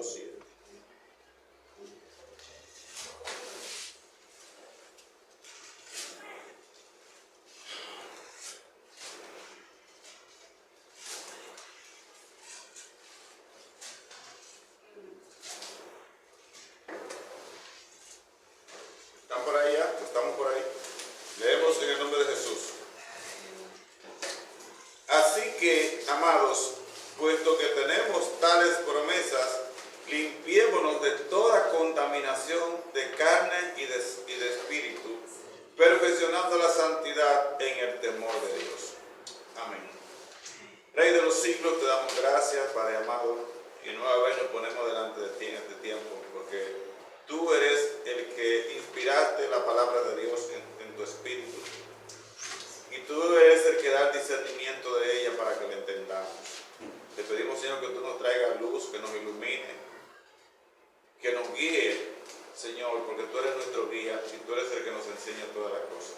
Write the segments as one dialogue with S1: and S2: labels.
S1: 7. ¿Están por ahí ya? ¿Estamos por ahí? Leemos en el nombre de Jesús. Así que, amados, puesto que tenemos tales promesas, limpiémonos de toda contaminación de carne y de espíritu, perfeccionando la santidad en el temor de Dios. Amén. Rey de los siglos, te damos gracias, Padre amado, y nueva vez nos ponemos delante de ti en este tiempo, porque tú eres el que inspiraste la palabra de Dios en tu espíritu. Y tú eres el que da el discernimiento de ella para que la entendamos. Te pedimos, Señor, que tú nos traigas luz, que nos ilumine, que nos guíe, Señor, porque tú eres nuestro guía y tú eres el que nos enseña todas las cosas.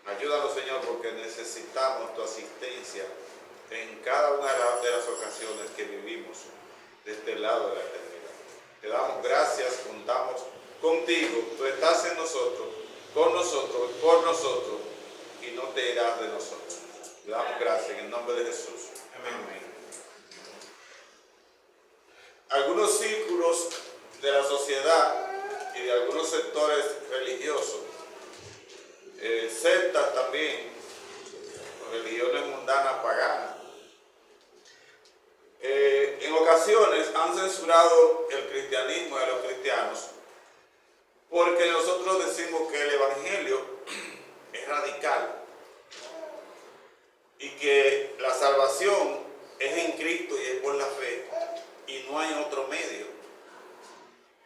S1: Ayúdanos, Señor, porque necesitamos tu asistencia en cada una de las ocasiones que vivimos de este lado de la eternidad. Te damos gracias, contamos contigo, tú estás en nosotros, con nosotros, por nosotros, y no te irás de nosotros. Te damos gracias en el nombre de Jesús. Amén. Algunos círculos de la sociedad y de algunos sectores religiosos, sectas también, religiones mundanas paganas, en ocasiones han censurado el cristianismo y a los cristianos porque nosotros decimos que el evangelio es radical y que la salvación es en Cristo y es por la fe y no hay otro medio.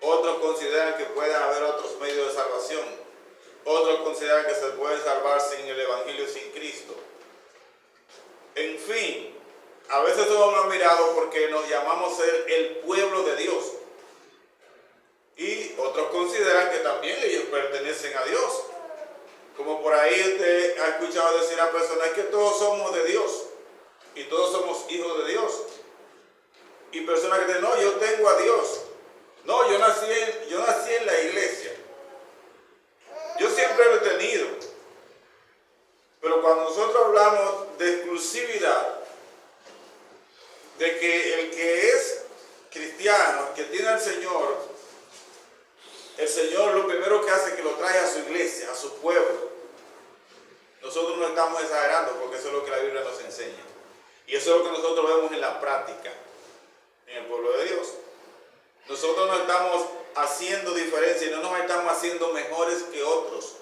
S1: Otros consideran que puede haber otros medios de salvación. Otros consideran que se puede salvar sin el evangelio y sin Cristo. En fin, a veces somos admirados porque nos llamamos ser el pueblo de Dios. Y otros consideran que también ellos pertenecen a Dios. Como por ahí usted ha escuchado decir a personas que todos somos de Dios y todos somos hijos de Dios. Y personas que dicen, no, yo tengo a Dios. No, yo nací en la iglesia. Yo siempre lo he tenido. Pero cuando nosotros hablamos de exclusividad, de que el que es cristiano, que tiene al Señor, el Señor lo primero que hace es que lo trae a su iglesia, a su pueblo. Nosotros no estamos exagerando porque eso es lo que la Biblia nos enseña. Y eso es lo que nosotros vemos en la práctica, en el pueblo de Dios. Nosotros no estamos haciendo diferencia y no nos estamos haciendo mejores que otros.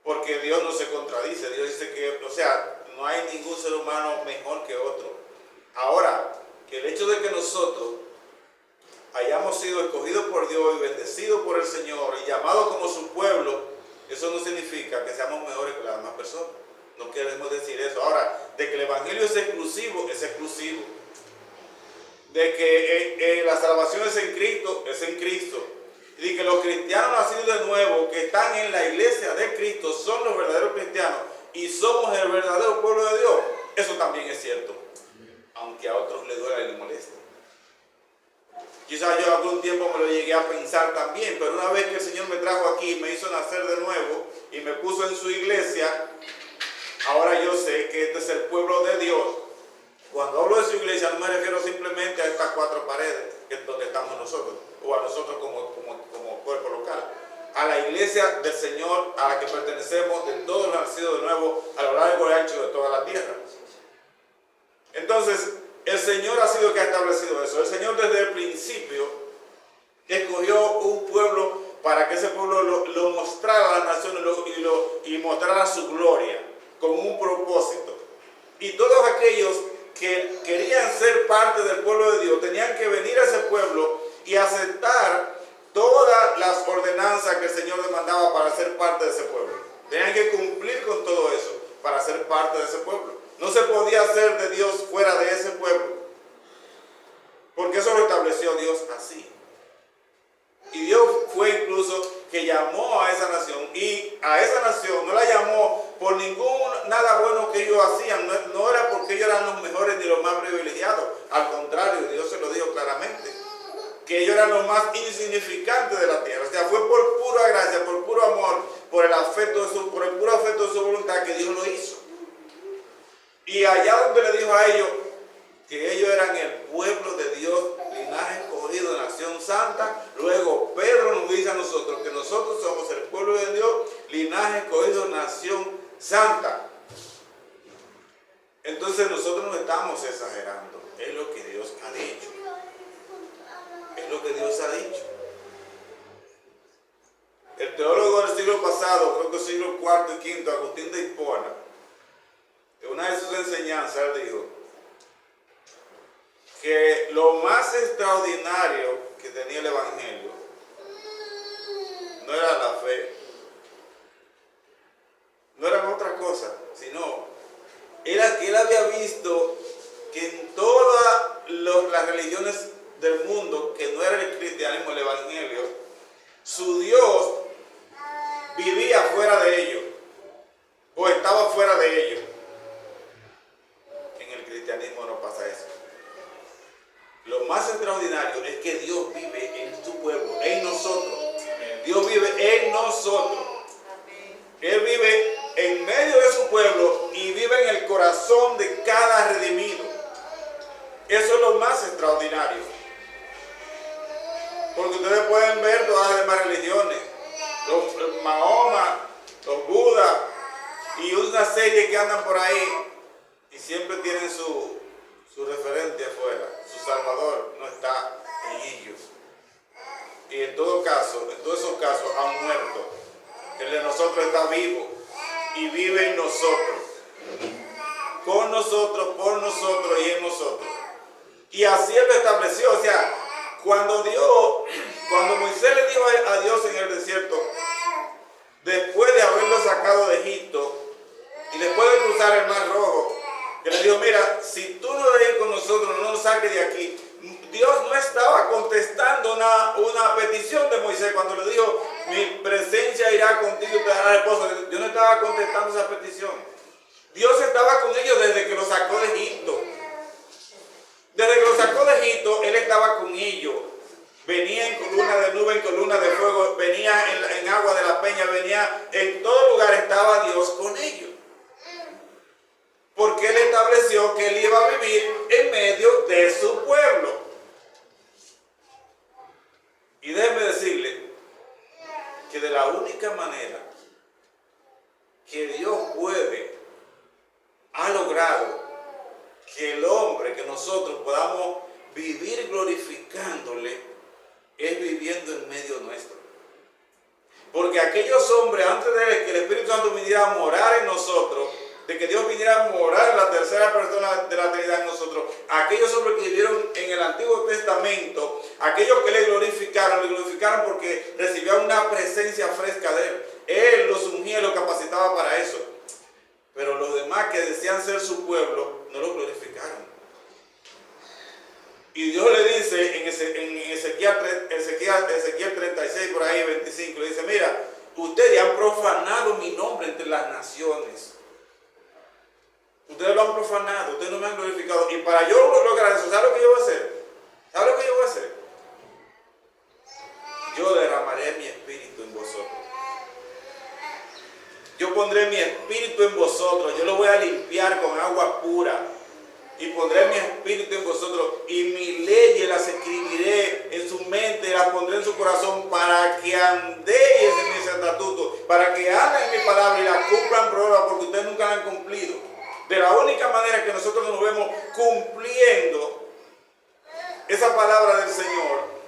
S1: Porque Dios no se contradice. Dios dice que, no hay ningún ser humano mejor que otro. Ahora, que el hecho de que nosotros hayamos sido escogidos por Dios y bendecidos por el Señor y llamados como su pueblo, eso no significa que seamos mejores que las demás personas. No queremos decir eso. Ahora, de que el evangelio es exclusivo, es exclusivo. De que la salvación es en Cristo, es en Cristo. Y de que los cristianos nacidos de nuevo, que están en la iglesia de Cristo, son los verdaderos cristianos y somos el verdadero pueblo de Dios, eso también es cierto. Aunque a otros les duela y les molesta. Quizás yo algún tiempo me lo llegué a pensar también, pero una vez que el Señor me trajo aquí, me hizo nacer de nuevo y me puso en su iglesia, ahora yo sé que este es el pueblo de Dios. Cuando hablo de su iglesia no me refiero simplemente a estas 4 paredes, que es donde estamos nosotros, o a nosotros como cuerpo local. A la iglesia del Señor, a la que pertenecemos, de todos los nacidos de nuevo, a lo largo y ancho de toda la tierra. Entonces, el Señor ha sido el que ha establecido eso. El Señor desde el principio escogió un pueblo para que ese pueblo lo mostrara a las naciones y mostrara su gloria con un propósito. Y todos aquellos que querían ser parte del pueblo de Dios tenían que venir a ese pueblo y aceptar todas las ordenanzas que el Señor demandaba para ser parte de ese pueblo. Tenían que cumplir con todo eso para ser parte de ese pueblo. No se podía hacer de Dios fuera de ese pueblo, porque eso lo estableció Dios así. Y Dios fue incluso que llamó a esa nación, y a esa nación no la llamó por nada bueno que ellos hacían, no era porque ellos eran los mejores ni los más privilegiados. Al contrario, Dios se lo dijo claramente. que ellos eran los más insignificantes de la tierra. O sea, fue por pura gracia, por puro amor, por el puro afecto de su voluntad que Dios lo hizo. Y allá donde le dijo a ellos que ellos eran el pueblo de Dios, linaje escogido, nación santa, luego Pedro nos dice a nosotros que nosotros somos el pueblo de Dios, linaje escogido, nación santa. Entonces nosotros no estamos exagerando, es lo que Dios ha dicho. Es lo que Dios ha dicho. El teólogo del siglo pasado, creo que el siglo IV y V, Agustín de Hipona, en una de sus enseñanzas, él dijo que lo más extraordinario que tenía el Evangelio no era la fe, no eran otras cosas, sino era que él había visto que en todas las religiones del mundo, que no era el cristianismo, el evangelio, su Dios vivía fuera de ellos, o estaba fuera de ellos. En el cristianismo no pasa eso. Lo más extraordinario es que Dios vive en su pueblo, en nosotros. Dios vive en nosotros. Él vive en medio de su pueblo y vive en el corazón de cada redimido. Eso es lo más extraordinario. Porque ustedes pueden ver todas las demás religiones, los Mahoma, los Budas y una serie que andan por ahí y siempre tienen su referente afuera. Su Salvador no está en ellos. Y en todos esos casos han muerto. El de nosotros está vivo y vive en nosotros, con nosotros, por nosotros y en nosotros. Y así Él lo estableció. O sea, cuando Moisés le dijo a Dios en el desierto, después de haberlo sacado de Egipto y después de cruzar el Mar Rojo, que le dijo, mira, si tú no debes ir con nosotros, no nos saques de aquí. Dios no estaba contestando una petición de Moisés cuando le dijo, mi presencia irá contigo y te dará reposo. Dios no estaba contestando esa petición. Dios estaba con ellos desde que los sacó de Egipto. Desde que los sacó de Egipto, Él estaba con ellos. Venía en columna de nube, en columna de fuego, venía en agua de la peña, venía en todo lugar, estaba Dios con ellos. Porque Él estableció que Él iba a vivir en medio de su pueblo. Y déjenme decirle que de la única manera que Dios ha logrado que el hombre, que nosotros podamos vivir glorificándole, es viviendo en medio nuestro. Porque aquellos hombres, antes de que el Espíritu Santo viniera a morar en nosotros, de que Dios viniera a morar en la tercera persona de la Trinidad en nosotros, aquellos hombres que vivieron en el Antiguo Testamento, aquellos que le glorificaron porque recibían una presencia fresca de Él. Él los ungía y los capacitaba para eso. Pero los demás que decían ser su pueblo, no lo glorificaron. Y Dios le dice en Ezequiel 36, por ahí 25, le dice, mira, ustedes han profanado mi nombre entre las naciones. Ustedes lo han profanado, ustedes no me han glorificado. Y para yo lograr eso, ¿sabe lo que yo voy a hacer? ¿Sabe lo que yo voy a hacer? Yo derramaré mi espíritu en vosotros. Yo pondré mi espíritu en vosotros. Yo lo voy a limpiar con agua pura. Y pondré mi espíritu en vosotros. Y mis leyes las escribiré en su mente, las pondré en su corazón, para que andéis en mis estatutos, para que hagan mi palabra y la cumplan por obra, porque ustedes nunca la han cumplido. De la única manera que nosotros nos vemos cumpliendo esa palabra del Señor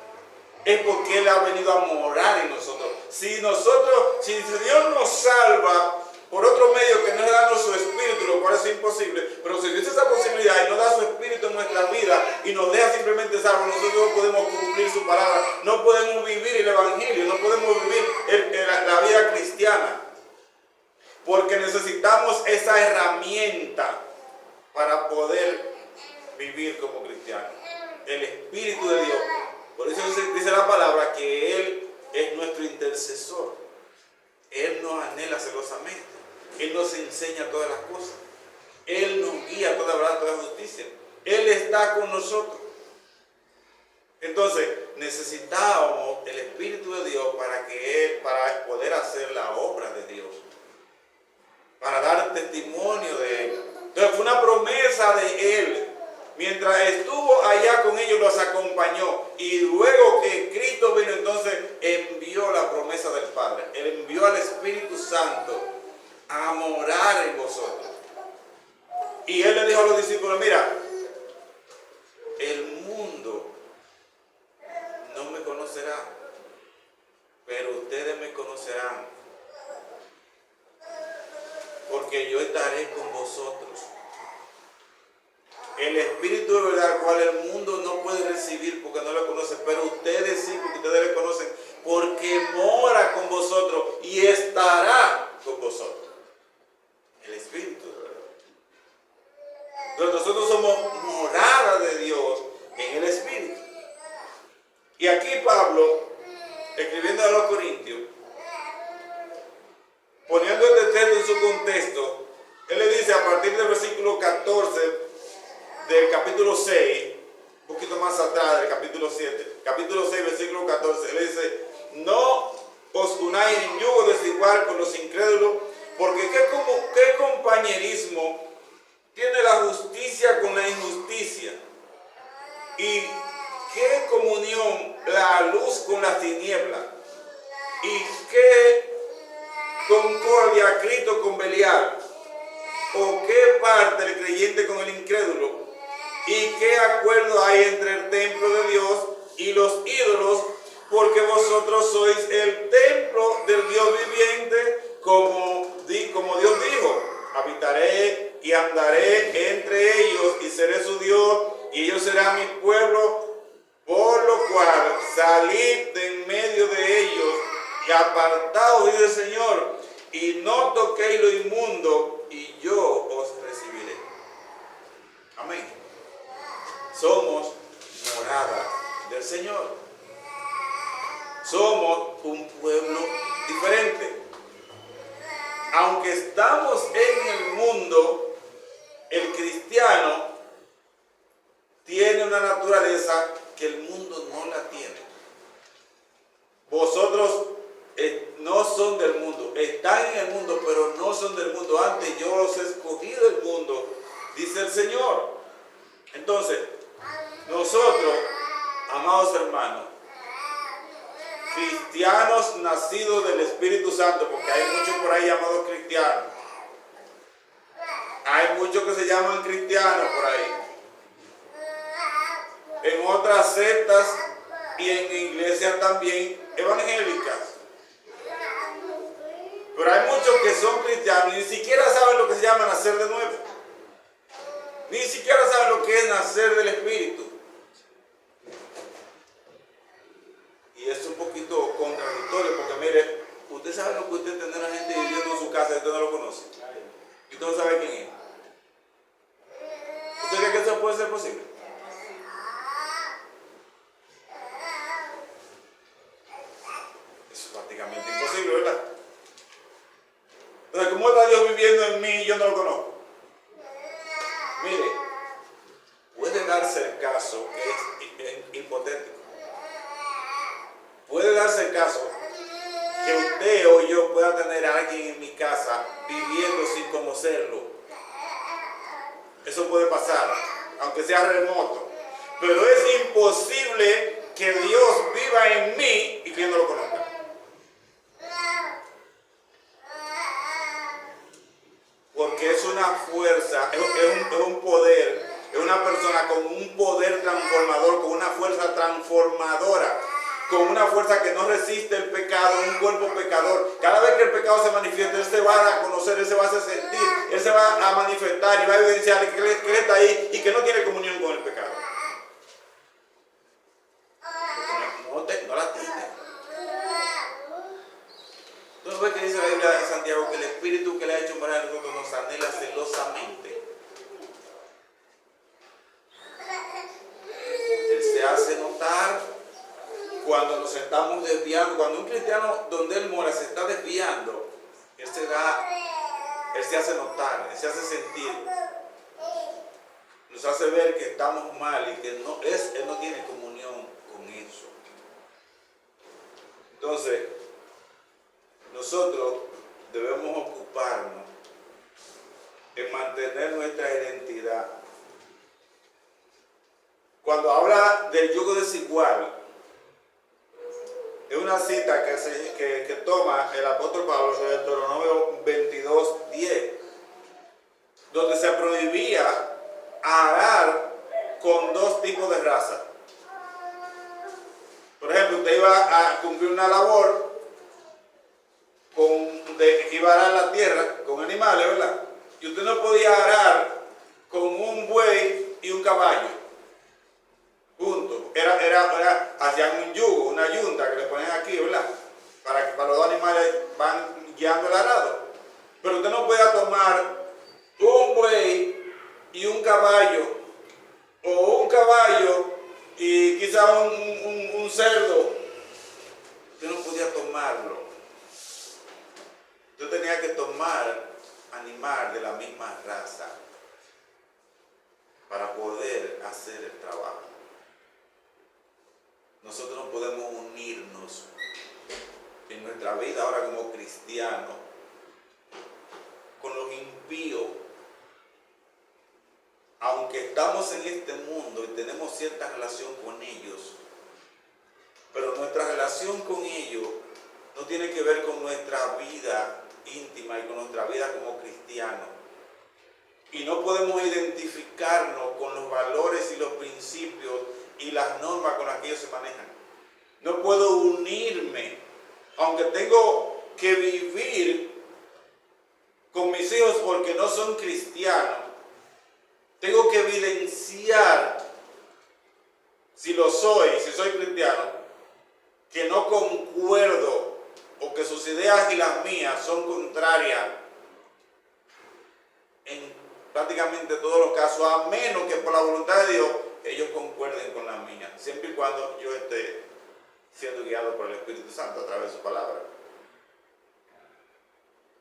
S1: es porque Él ha venido a morar en nosotros. Si Dios nos salva por otro medio que no es dando su espíritu, lo cual es imposible, pero si Dios esa posibilidad y nos da su espíritu en nuestra vida y nos deja simplemente salvos, nosotros no podemos cumplir su palabra, no podemos vivir el evangelio, no podemos vivir la vida cristiana. Porque necesitamos esa herramienta para poder vivir como cristianos. El Espíritu de Dios. Por eso dice la palabra que Él es nuestro intercesor. Él nos anhela celosamente. Él nos enseña todas las cosas. Él nos guía a toda verdad, toda justicia. Él está con nosotros. Entonces, necesitábamos el Espíritu de Dios para poder hacer la obra de Dios, para dar testimonio de Él. Entonces, fue una promesa de Él. Mientras estuvo allá con ellos, los acompañó. Y luego que Cristo vino, entonces envió la promesa del Padre. Él envió al Espíritu Santo a morar en vosotros. Y Él le dijo a los discípulos, mira, el mundo no me conocerá, pero ustedes me conocerán, porque yo estaré con vosotros. El Espíritu de verdad, cual el mundo no puede recibir porque no lo conoce, pero ustedes sí, porque ustedes le conocen, porque mora con vosotros y estará con vosotros. El Espíritu de verdad. Entonces nosotros somos morada de Dios en el Espíritu. Y aquí Pablo, escribiendo a los Corintios, poniendo este texto en su contexto, él le dice a partir del versículo 14 del capítulo 6, un poquito más atrás del capítulo 7, capítulo 6, versículo 14, él dice, no os unáis en yugo desigual con los incrédulos, porque ¿qué compañerismo tiene la justicia con la injusticia? ¿Y qué comunión la luz con las tinieblas? ¿Y qué concordia Cristo con Belial? ¿O qué parte el creyente con el incrédulo? ¿Y qué acuerdo hay entre el templo de Dios y los ídolos? Porque vosotros sois el templo del Dios viviente, como Dios dijo, habitaré y andaré entre ellos y seré su Dios y ellos serán mi pueblo, por lo cual salid de en medio de ellos y apartaos, dice el Señor, y no toquéis lo inmundo y yo os recibiré. Amén. Somos morada del Señor. Somos un pueblo diferente. Aunque estamos en el mundo, el cristiano tiene una naturaleza que el mundo no la tiene. Vosotros no son del mundo, están en el mundo, pero no son del mundo. Antes yo los he escogido del mundo, dice el Señor. Entonces, nosotros, amados hermanos, cristianos nacidos del Espíritu Santo, porque hay muchos por ahí llamados cristianos, hay muchos que se llaman cristianos por ahí, en otras sectas y en iglesias también evangélicas, pero hay muchos que son cristianos y ni siquiera saben lo que se llama nacer de nuevo, ni siquiera saben lo que es nacer del Espíritu. Y es un poquito contradictorio porque mire, usted sabe lo que usted tiene a la gente viviendo en su casa y usted no lo conoce. Y usted no sabe quién es. ¿Usted cree que eso puede ser posible? Eso es prácticamente imposible, ¿verdad? Entonces, ¿cómo está Dios viviendo en mí y yo no lo conozco? Mire, puede darse el caso que es hipotético. Puede darse el caso que usted o yo pueda tener a alguien en mi casa viviendo sin conocerlo. Eso puede pasar, aunque sea remoto. Pero es imposible que Dios viva en mí y que yo no lo conozca. Porque es una fuerza, es un poder, es una persona con un poder transformador, con una fuerza transformadora, con una fuerza que no resiste el pecado, un cuerpo pecador. Cada vez que el pecado se manifiesta, Él se va a conocer, Él se va a hacer sentir, Él se va a manifestar y va a evidenciar que Él está ahí y que no tiene comunión con el pecado. No la tiene. Entonces ves que dice la Biblia de Santiago que el Espíritu que le ha hecho morar en nosotros nos anhela celosamente. Él se hace notar cuando nos estamos desviando. Cuando un cristiano donde él mora se está desviando, él se hace notar, él se hace sentir, nos hace ver que estamos mal y que él no tiene comunión con cuando habla del yugo desigual, es una cita que toma el apóstol Pablo de Deuteronomio 22:10, donde se prohibía arar con dos tipos de raza. Por ejemplo, usted iba a cumplir una labor que iba a arar la tierra con animales, ¿verdad? Y usted no podía arar con un buey y un caballo juntos. Hacían un yugo, una yunta que le ponen aquí, ¿verdad? Para los dos animales van guiando el arado. Pero usted no podía tomar un buey y un caballo, o un caballo y quizá un cerdo. Usted no podía tomarlo. Usted tenía que tomar animal de la misma raza para poder hacer el trabajo. Nosotros no podemos unirnos en nuestra vida ahora como cristianos con los impíos. Aunque estamos en este mundo y tenemos cierta relación con ellos, pero nuestra relación con ellos no tiene que ver con nuestra vida íntima y con nuestra vida como cristianos. Y no podemos identificarnos con los valores y los principios y las normas con las que ellos se manejan. No puedo unirme, aunque tengo que vivir con mis hijos porque no son cristianos. Tengo que evidenciar, si soy cristiano, que no concuerdo o que sus ideas y las mías son contrarias en prácticamente todos los casos, a menos que por la voluntad de Dios ellos concuerden con la mía, siempre y cuando yo esté siendo guiado por el Espíritu Santo a través de su palabra.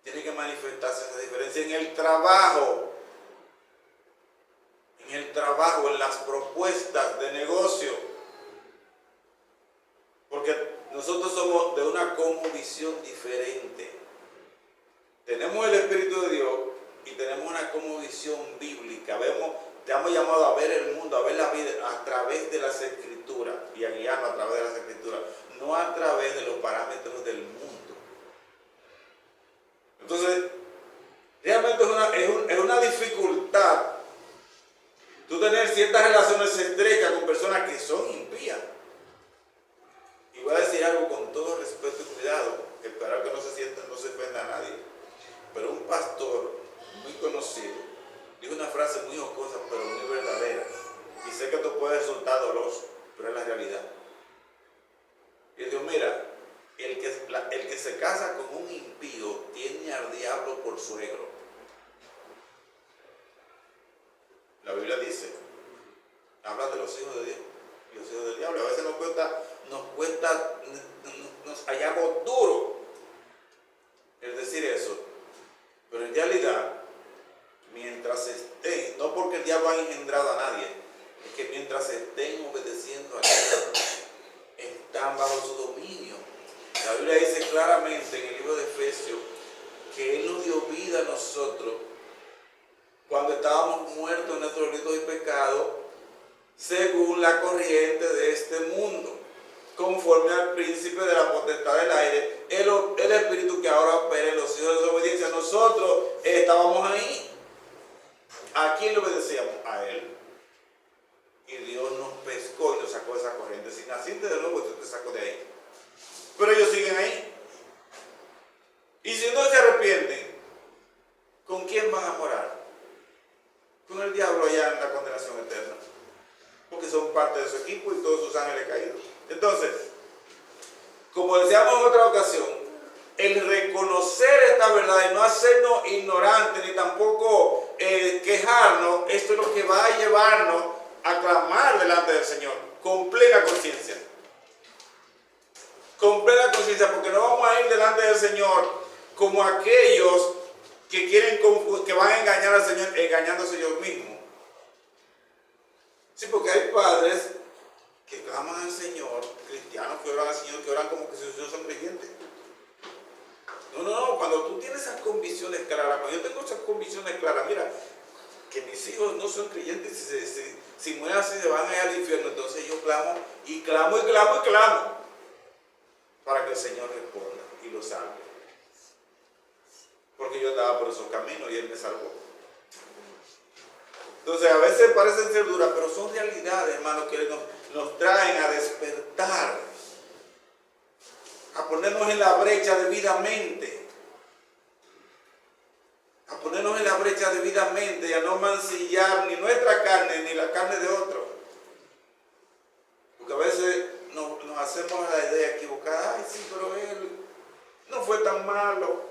S1: Tiene que manifestarse esa diferencia en el trabajo, en las propuestas de negocio, porque nosotros somos de una cosmovisión diferente. Tenemos el Espíritu de Dios y tenemos una cosmovisión bíblica. Estamos llamados a ver el mundo, a ver la vida a través de las Escrituras y a guiarnos a través de las Escrituras, no a través de los parámetros del mundo. Entonces, realmente es una dificultad tú tener ciertas relaciones estrechas con personas que son impías. Y voy a decir algo con todo respeto y cuidado, espero que no se ofenda a nadie. Pero un pastor muy conocido dijo una frase muy jocosa, pero muy verdadera. Y sé que esto puede resultar doloroso, pero es la realidad. Y él dijo, mira, el que se casa con un impío tiene al diablo por suegro. La Biblia dice, habla de los hijos de Dios y los hijos del diablo. A veces nos hallamos duro el decir eso, pero en realidad, mientras estén, no porque el diablo ha engendrado a nadie, es que mientras estén obedeciendo al diablo, están bajo su dominio. La Biblia dice claramente en el libro de Efesios que Él nos dio vida a nosotros cuando estábamos muertos en nuestros delitos y pecados, según la corriente de este mundo, conforme al príncipe de la potestad del aire, el espíritu que ahora opera en los hijos de desobediencia. Nosotros estábamos ahí. ¿A quién le obedecíamos? A Él. Y Dios nos pescó y nos sacó de esa corriente. Si naciste de nuevo, Dios te sacó de ahí. Pero ellos siguen ahí. Y si no se arrepienten, ¿con quién van a morar? Con el diablo allá en la condenación eterna, porque son parte de su equipo y todos sus ángeles caídos. Entonces, como decíamos en otra ocasión, el reconocer esta verdad y no hacernos ignorantes ni tampoco quejarnos, esto es lo que va a llevarnos a clamar delante del Señor con plena conciencia. Con plena conciencia, porque no vamos a ir delante del Señor como aquellos que van a engañar al Señor, engañándose ellos mismos. Sí, porque hay padres que claman al Señor, cristianos que oran al Señor, que oran como que sus hijos son creyentes. No, cuando tú tienes esas convicciones claras, cuando yo tengo esas convicciones claras, mira, que mis hijos no son creyentes, Si mueren así se van a ir al infierno. Entonces yo clamo y clamo y clamo y clamo para que el Señor responda y lo salve. Porque yo andaba por esos caminos y Él me salvó. Entonces a veces parecen ser duras, pero son realidades, hermanos, que nos traen a despertar, a ponernos en la brecha debidamente, a ponernos en la brecha debidamente y a no mancillar ni nuestra carne ni la carne de otro. Porque a veces nos hacemos la idea equivocada, ay sí, pero él no fue tan malo,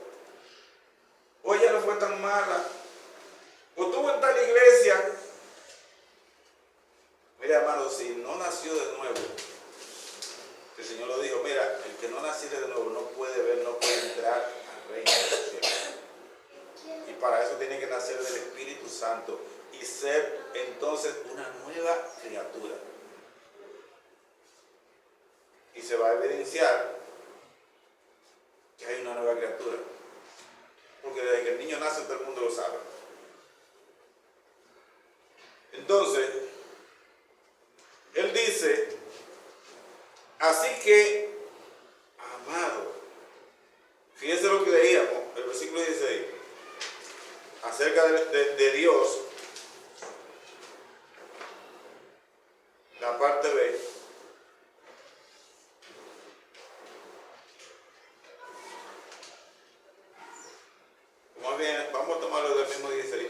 S1: o ella no fue tan mala, o estuvo en tal iglesia. Mira, hermano, si no nació de nuevo, el Señor lo dijo, mira, el que no naciere de nuevo no puede ver, no puede entrar al reino de los cielos. Y para eso tiene que nacer del Espíritu Santo y ser entonces una nueva criatura. Y se va a evidenciar que hay una nueva criatura. Porque desde que el niño nace todo el mundo lo sabe. Entonces, Él dice, así que, amado, fíjense lo que leíamos, el versículo 16, acerca de Dios, la parte B. Más bien, vamos a tomarlo del mismo 16.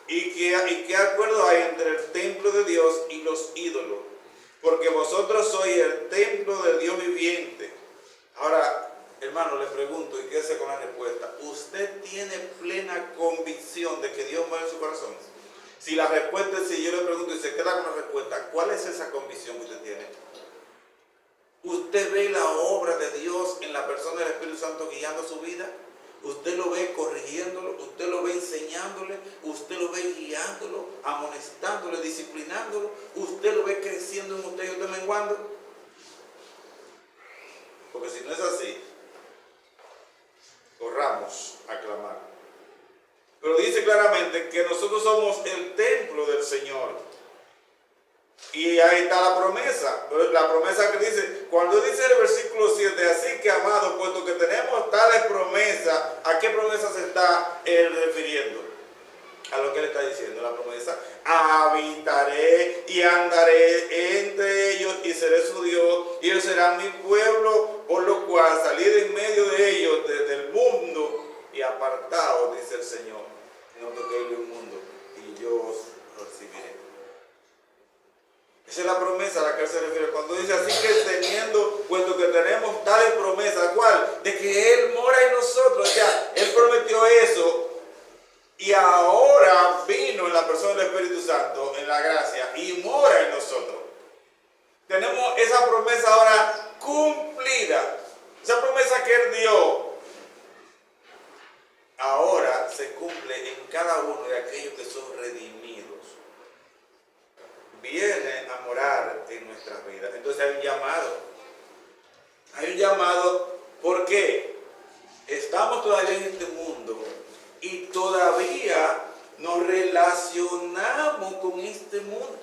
S1: ¿Y qué acuerdo hay entre el templo de Dios y los ídolos? Porque vosotros sois el templo del Dios viviente. Ahora, hermano, le pregunto y quédese con la respuesta. ¿Usted tiene plena convicción de que Dios muere en su corazón? Si la respuesta es sí, yo le pregunto y se queda con la respuesta, ¿cuál es esa convicción que usted tiene? ¿Usted ve la obra de Dios en la persona del Espíritu Santo guiando su vida? Usted lo ve corrigiéndolo, usted lo ve enseñándole, usted lo ve guiándolo, amonestándole, disciplinándolo, usted lo ve creciendo en usted y usted menguando. Porque si no es así, corramos a clamar. Pero dice claramente que nosotros somos el templo del Señor. Y ahí está la promesa que dice, cuando dice el versículo 7, así que amados, puesto que tenemos tales promesas, ¿a qué promesa se está él refiriendo? A lo que él está diciendo, la promesa, habitaré y andaré entre ellos y seré su Dios, y ellos serán mi pueblo, por lo cual salí de en medio de ellos desde el mundo y apartados, dice el Señor, no toquéis el mundo, y yo os recibiré. Esa es la promesa a la que él se refiere. Cuando dice así que puesto que tenemos tales promesas, ¿cuál? De que Él mora en nosotros. Ya, Él prometió eso y ahora vino en la persona del Espíritu Santo, en la gracia, y mora en nosotros. Tenemos esa promesa ahora cumplida. Esa promesa que Él dio, ahora se cumple en cada uno de aquellos que son redimidos. Viene a morar en nuestras vidas. Entonces hay un llamado. Hay un llamado porque estamos todavía en este mundo y todavía nos relacionamos con este mundo.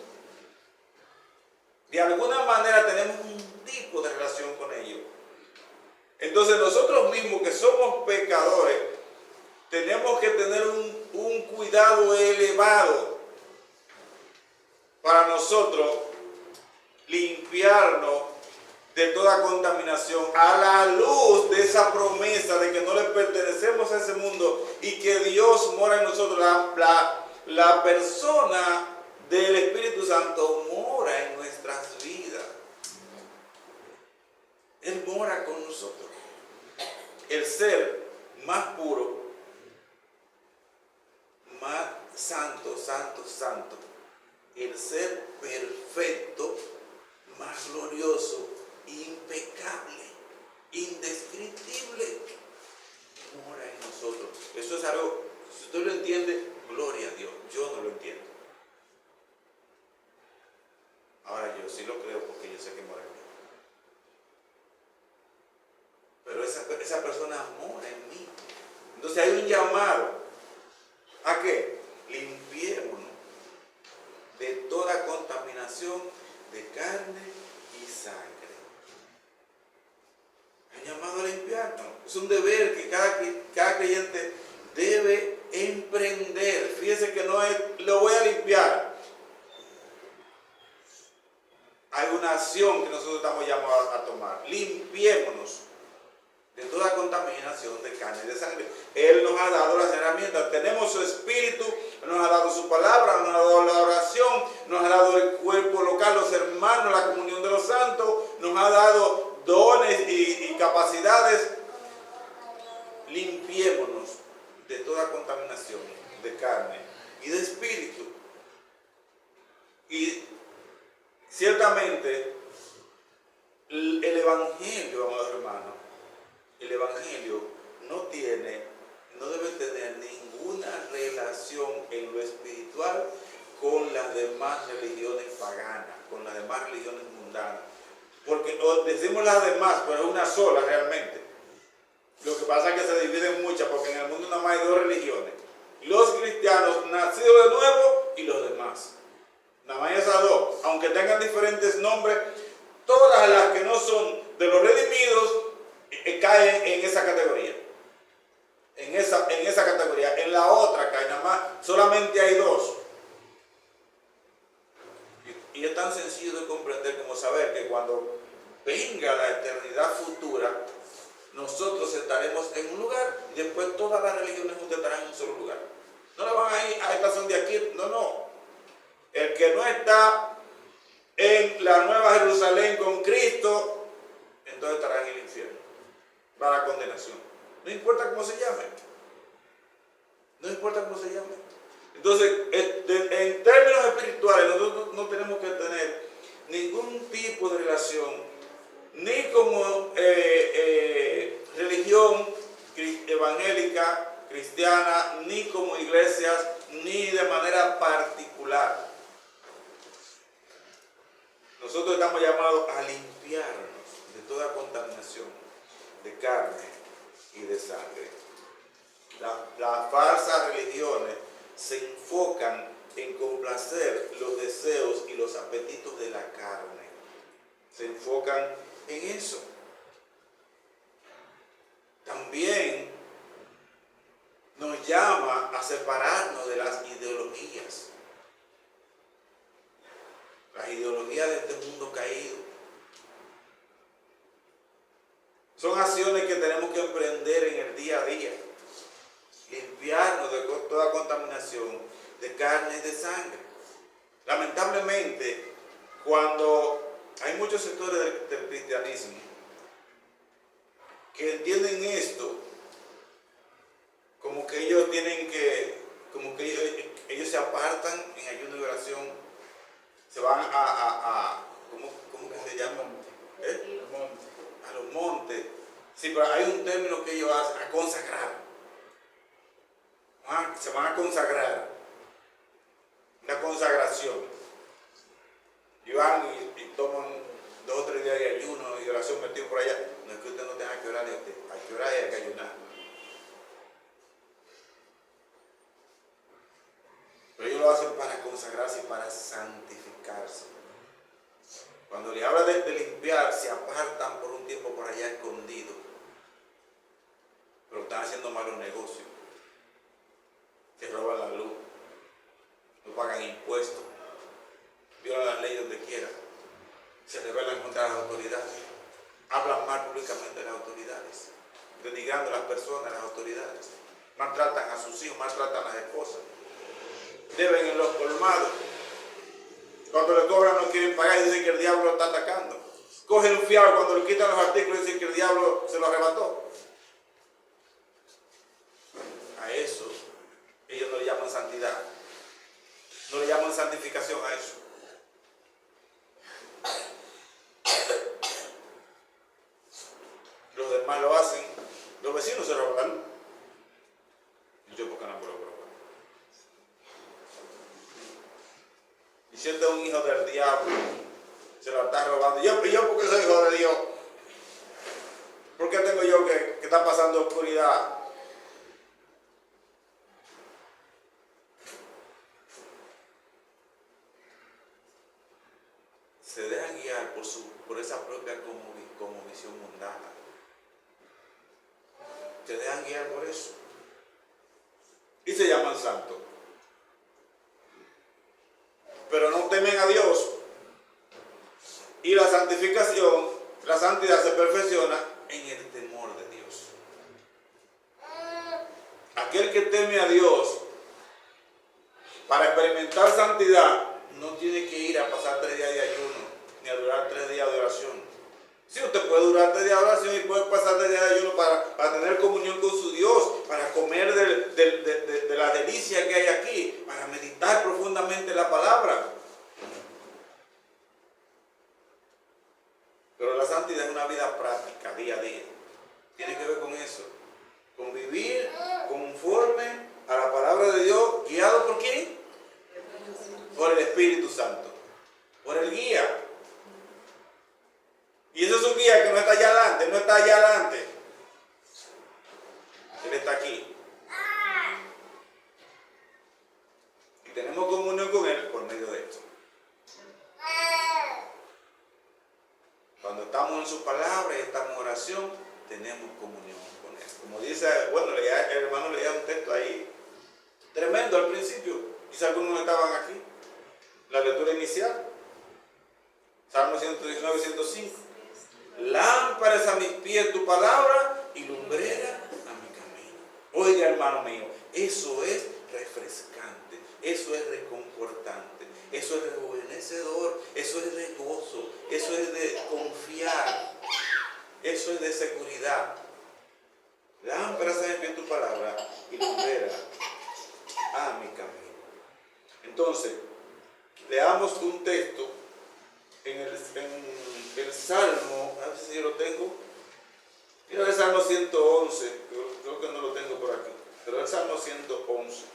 S1: De alguna manera tenemos un tipo de relación con ellos. Entonces nosotros mismos que somos pecadores tenemos que tener un cuidado elevado para nosotros limpiarnos de toda contaminación a la luz de esa promesa de que no le pertenecemos a ese mundo y que Dios mora en nosotros. La persona del Espíritu Santo mora en nuestras vidas. Él mora con nosotros. El ser más puro, más santo, santo, santo. El ser perfecto, más glorioso, impecable, indescriptible, mora en nosotros. Eso es algo, si usted lo entiende, gloria a Dios. Yo no lo entiendo. Ahora yo sí lo creo porque yo sé que mora en mí. Pero esa persona mora en mí. Entonces hay un llamado. ¿A qué? Limpiémonos de toda contaminación contaminación de carne y sangre. Han llamado a limpiarnos. Es un deber que cada creyente debe emprender. Fíjese que no es, lo voy a limpiar. Hay una acción que nosotros estamos llamados a tomar. Limpiémonos de toda contaminación de carne y de sangre. Él nos ha dado las herramientas. Tenemos su espíritu, nos ha dado su palabra, nos ha dado la oración, nos ha dado el cuerpo local, los hermanos, la comunión de los santos, nos ha dado dones y capacidades. Limpiémonos de toda contaminación de carne y de espíritu. Y ciertamente el Evangelio, amados hermanos, el Evangelio no debe tener ninguna relación en lo espiritual con las demás religiones paganas, con las demás religiones mundanas. Porque decimos las demás, pero es una sola realmente. Lo que pasa es que se dividen muchas, porque en el mundo nada más hay dos religiones. Los cristianos nacidos de nuevo y los demás. Nada más esas dos. Aunque tengan diferentes nombres, todas las que no son de los redimidos caen en esa categoría. En esa categoría. En la otra caen nada más. Solamente hay dos. Y es tan sencillo de comprender como saber que cuando venga la eternidad futura, nosotros estaremos en un lugar y después todas las religiones juntas estarán en un solo lugar. No le van a ir a esta son de aquí, no. El que no está en la Nueva Jerusalén con Cristo, entonces estará en el infierno, para la condenación. No importa cómo se llame. No importa cómo se llame. Entonces, en términos espirituales, nosotros no tenemos que tener ningún tipo de relación, ni como religión evangélica, cristiana, ni como iglesias, ni de manera particular. Nosotros estamos llamados a limpiarnos de toda contaminación de carne y de sangre. Las falsas religiones se enfocan en complacer los deseos y los apetitos de la carne. Se enfocan en eso. También nos llama a separarnos de las ideologías. Las ideologías de este mundo caído. Son acciones que tenemos que emprender en el día a día. Limpiarnos de toda contaminación de carne y de sangre. Lamentablemente, cuando hay muchos sectores del cristianismo que entienden esto como que ellos tienen que, como que ellos se apartan en ayuno y oración, se van ¿cómo que se llama? A los montes. Sí, pero hay un término que ellos hacen, a consagrar. Se van a consagrar. Una consagración. Y van y toman 2 o 3 días de ayuno y oración metido por allá. No es que usted no tenga que orar, hay que orar y hay que ayunar. Pero ellos lo hacen para consagrarse y para santificarse. Cuando le habla de limpiar, se apartan por un tiempo por allá escondidos. Pero están haciendo malos negocios. Se roban la luz. No pagan impuestos. Violan las leyes donde quiera. Se rebelan contra las autoridades. Hablan mal públicamente de las autoridades. Denigrando a las personas, a las autoridades. Maltratan a sus hijos, maltratan a las esposas. Deben en los colmados. Cuando le cobran no quieren pagar y dicen que el diablo lo está atacando. Cogen un fiado, cuando le quitan los artículos y dicen que el diablo se lo arrebató. A eso ellos no le llaman santidad. No le llaman santificación a eso. Los demás lo hacen. Los vecinos se roban la luz. Y yo, ¿por qué no puedo robar? Y si este es un hijo del diablo, se lo está robando. Yo porque soy hijo de Dios. ¿Por qué tengo yo que está pasando oscuridad? por esa propia visión mundana. Se dejan guiar por eso. Y se llaman santos. Pero no temen a Dios. Y la santificación, la santidad se perfecciona en el temor de Dios. Aquel que teme a Dios, para experimentar santidad, no tiene que ir a pasar 3 días de ayuno, ni a durar 3 días de oración. Sí, usted puede durar 3 días de oración y puede pasar 3 días de ayuno para tener comunión con su Dios, para comer de la delicia que hay aquí, para meditar profundamente la palabra. Pero la santidad es una vida práctica, día a día. Tiene que ver con eso. Con vivir conforme a la palabra de Dios, guiado por ¿quién? Por el Espíritu Santo. Por el guía. Y ese es un guía que no está allá adelante, no está allá adelante. Él está aquí. Y tenemos comunión con Él por medio de esto. Cuando estamos en su palabra y estamos en oración, tenemos comunión con Él. Como dice, bueno, el hermano leía un texto ahí tremendo al principio. Quizá algunos estaban aquí. La lectura inicial. Salmo 119, 105. Lámpara es a mis pies tu palabra y lumbrera a mi camino. Oiga, hermano mío, eso es refrescante, eso es reconfortante, eso es rejuvenecedor, eso es de gozo, eso es de confiar, eso es de seguridad. Lámpara es a mis pies tu palabra y lumbrera a mi camino. Entonces, leamos un texto en el Salmo, a ver si yo lo tengo. Mira el Salmo 111, creo que no lo tengo por aquí, pero el Salmo 111.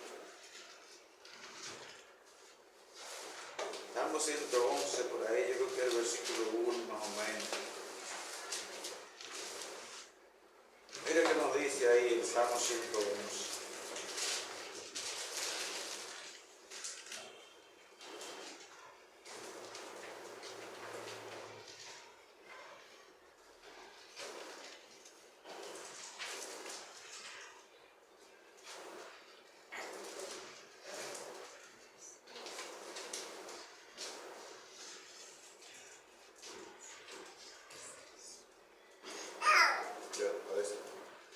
S1: Salmo 111, por ahí, yo creo que es el versículo 1 más o menos. Mira que nos dice ahí el Salmo 111.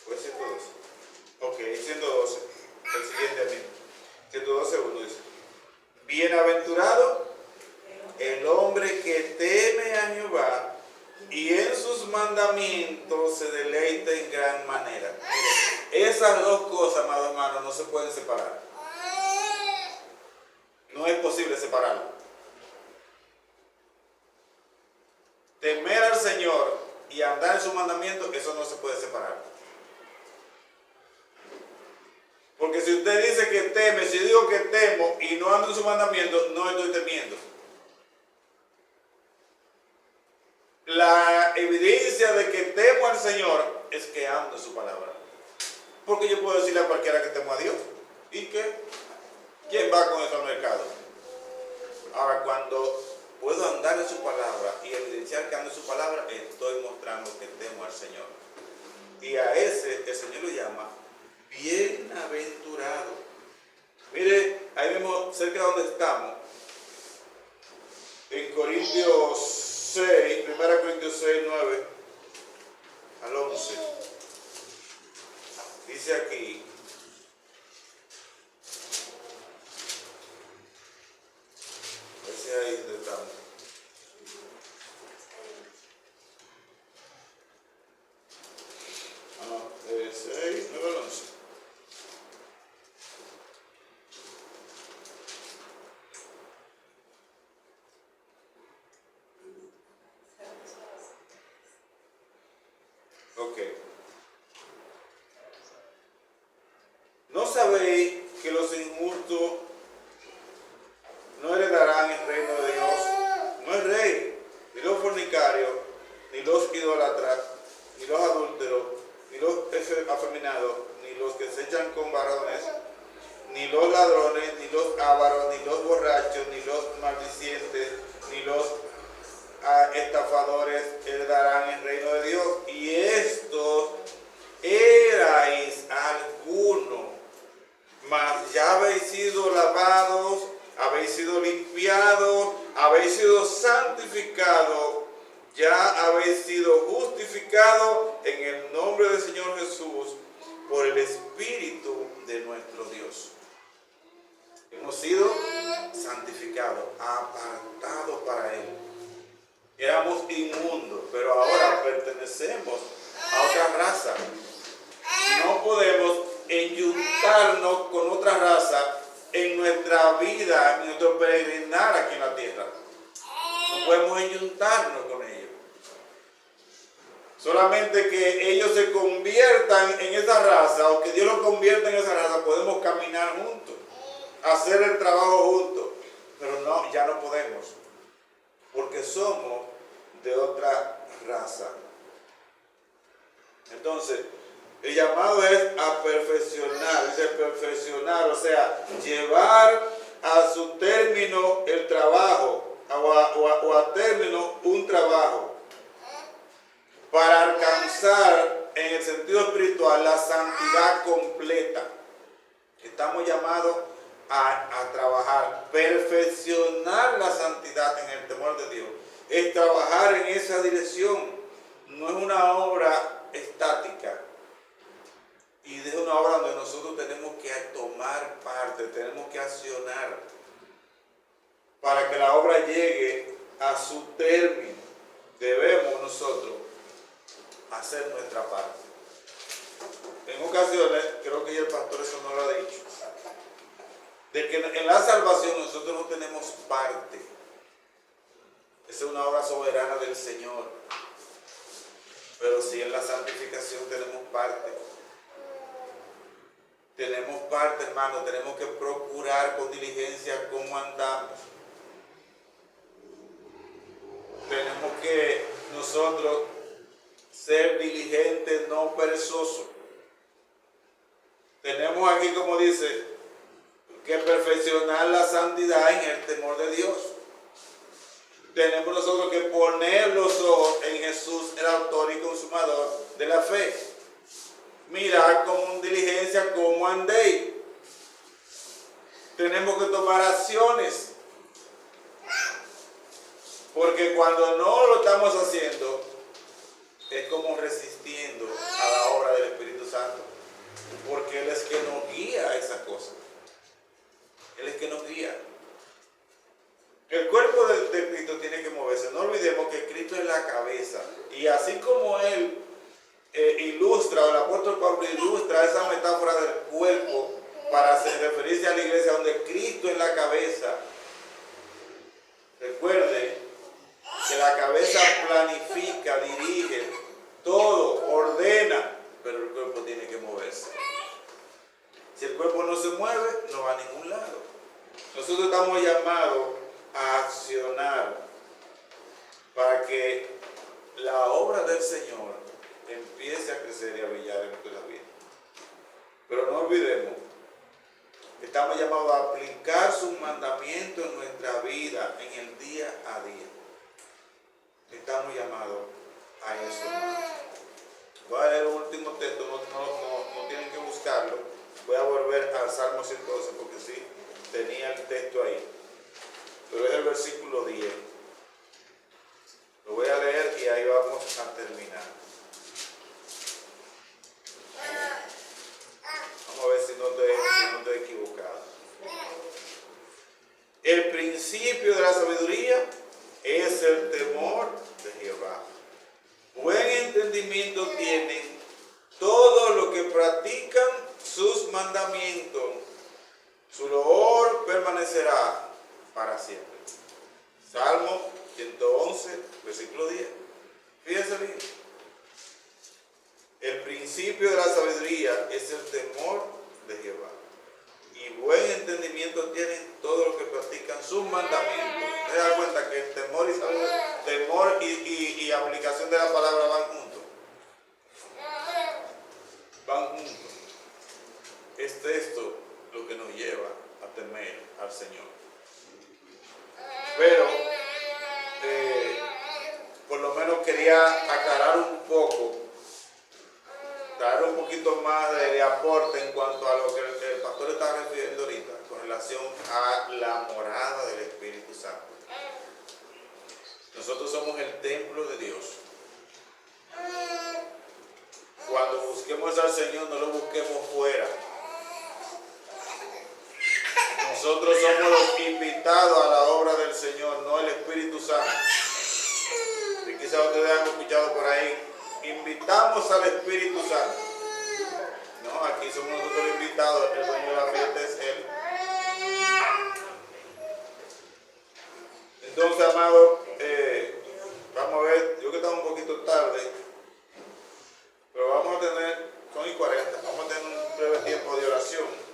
S1: Pues 112. Ok, 112. El siguiente amigo. 112, 1 dice: Bienaventurado el hombre que teme a Jehová y en sus mandamientos se deleita en gran manera. Esas dos cosas, amados hermanos, no se pueden separar. No es posible separarlo. Temer al Señor y andar en sus mandamientos, eso no se puede separar. Porque si usted dice que teme, si digo que temo y no ando en sus mandamientos, no estoy temiendo. La evidencia de que temo al Señor es que ando en su palabra. Porque yo puedo decirle a cualquiera que temo a Dios. ¿Y qué? ¿Quién va con eso al mercado? Ahora, cuando puedo andar en su palabra y evidenciar que ando en su palabra, estoy mostrando que temo al Señor. Y a ese el Señor lo llama bienaventurado. Mire, ahí mismo, cerca de donde estamos, en Corintios 6, 1 Corintios 6, 9 al 11, dice aquí: ese ahí donde estamos. No, 6, 9 al 11. Ok. ¿No sabéis que los injustos no heredarán el reino de Dios? No es rey, ni los fornicarios, ni los idólatras, ni los adúlteros, ni los afeminados, ni los que se echan con varones, ni los ladrones, ni los ávaros, ni los borrachos, ni los maldicientes, ni los estafadores heredarán el reino de Dios. Y estos erais algunos, mas ya habéis sido lavados, habéis sido limpiados, habéis sido santificados, ya habéis sido justificados en el nombre del Señor Jesús por el Espíritu de nuestro Dios. Hemos sido santificados, apartados para Él. Éramos inmundos, pero ahora pertenecemos a otra raza. No podemos enyuntarnos con otra raza en nuestra vida, en nuestro peregrinar aquí en la tierra. No podemos enyuntarnos con ellos. Solamente que ellos se conviertan en esa raza, o que Dios los convierta en esa raza, podemos caminar juntos, hacer el trabajo juntos. Pero no, ya no podemos, porque somos de otra raza. Entonces, el llamado es a perfeccionar, dice perfeccionar, o sea, llevar a su término el trabajo, o a término un trabajo, para alcanzar en el sentido espiritual la santidad completa. Estamos llamados a trabajar, perfeccionar la santidad en el temor de Dios. Es trabajar en esa dirección. No es una obra estática. Y es una obra donde nosotros tenemos que tomar parte, tenemos que accionar para que la obra llegue a su término. Debemos nosotros hacer nuestra parte. En ocasiones, creo que ya el pastor eso no lo ha dicho, de que en la salvación nosotros no tenemos parte. Esa es una obra soberana del Señor. Pero sí en la santificación tenemos parte. Tenemos parte, hermano. Tenemos que procurar con diligencia cómo andamos. Tenemos que nosotros ser diligentes, no perezosos. Tenemos aquí, como dice, que perfeccionar la santidad en el temor de Dios. Tenemos nosotros que poner los ojos en Jesús, el autor y consumador de la fe. Mirar con diligencia cómo andéis. Tenemos que tomar acciones. Porque cuando no lo estamos haciendo, es como resistiendo a la obra del Espíritu Santo. Porque Él es que nos guía a esas cosas. Él es que nos guía. El cuerpo de Cristo tiene que moverse. No olvidemos que Cristo es la cabeza. Y así como Él ilustra, o el apóstol Pablo ilustra esa metáfora del cuerpo para referirse a la iglesia donde Cristo es la cabeza. Recuerde que la cabeza planifica, dirige, todo, ordena, pero el cuerpo tiene que moverse. Si el cuerpo no se mueve, no va a ningún lado. Nosotros estamos llamados a accionar para que la obra del Señor empiece a crecer y a brillar en nuestra vida. Pero no olvidemos, estamos llamados a aplicar sus mandamientos en nuestra vida, en el día a día. Estamos llamados a eso, hermanos. Voy a leer un último texto, no tienen que buscarlo. Voy a volver al Salmo 112 porque sí, tenía el texto ahí. Pero es el versículo 10. Lo voy a leer y ahí vamos a terminar. Vamos a ver si no estoy equivocado. El principio de la sabiduría es el temor de Jehová. Buen entendimiento tienen todos los que practican sus mandamientos. Su loor permanecerá para siempre. Salmo 111, versículo 10. Fíjense bien. El principio de la sabiduría es el temor de Jehová. Y buen entendimiento tienen todos los que practican sus mandamientos. ¿Se da cuenta que el temor y aplicación de la palabra van juntos? Van juntos. Es esto lo que nos lleva a temer al Señor. Pero por lo menos quería aclarar un poco, dar un poquito más de aporte en cuanto a lo que el pastor está refiriendo ahorita, con relación a la morada del Espíritu Santo. Nosotros somos el templo de Dios. Cuando busquemos al Señor, no lo busquemos fuera. Nosotros somos los invitados a la obra del Señor, no el Espíritu Santo. Y quizás ustedes han escuchado por ahí, invitamos al Espíritu Santo. No, aquí somos nosotros los invitados, el dueño de la fiesta es Él. Entonces, amado, vamos a ver, yo que estaba un poquito tarde, pero vamos a tener, son y 40, vamos a tener un breve tiempo de oración.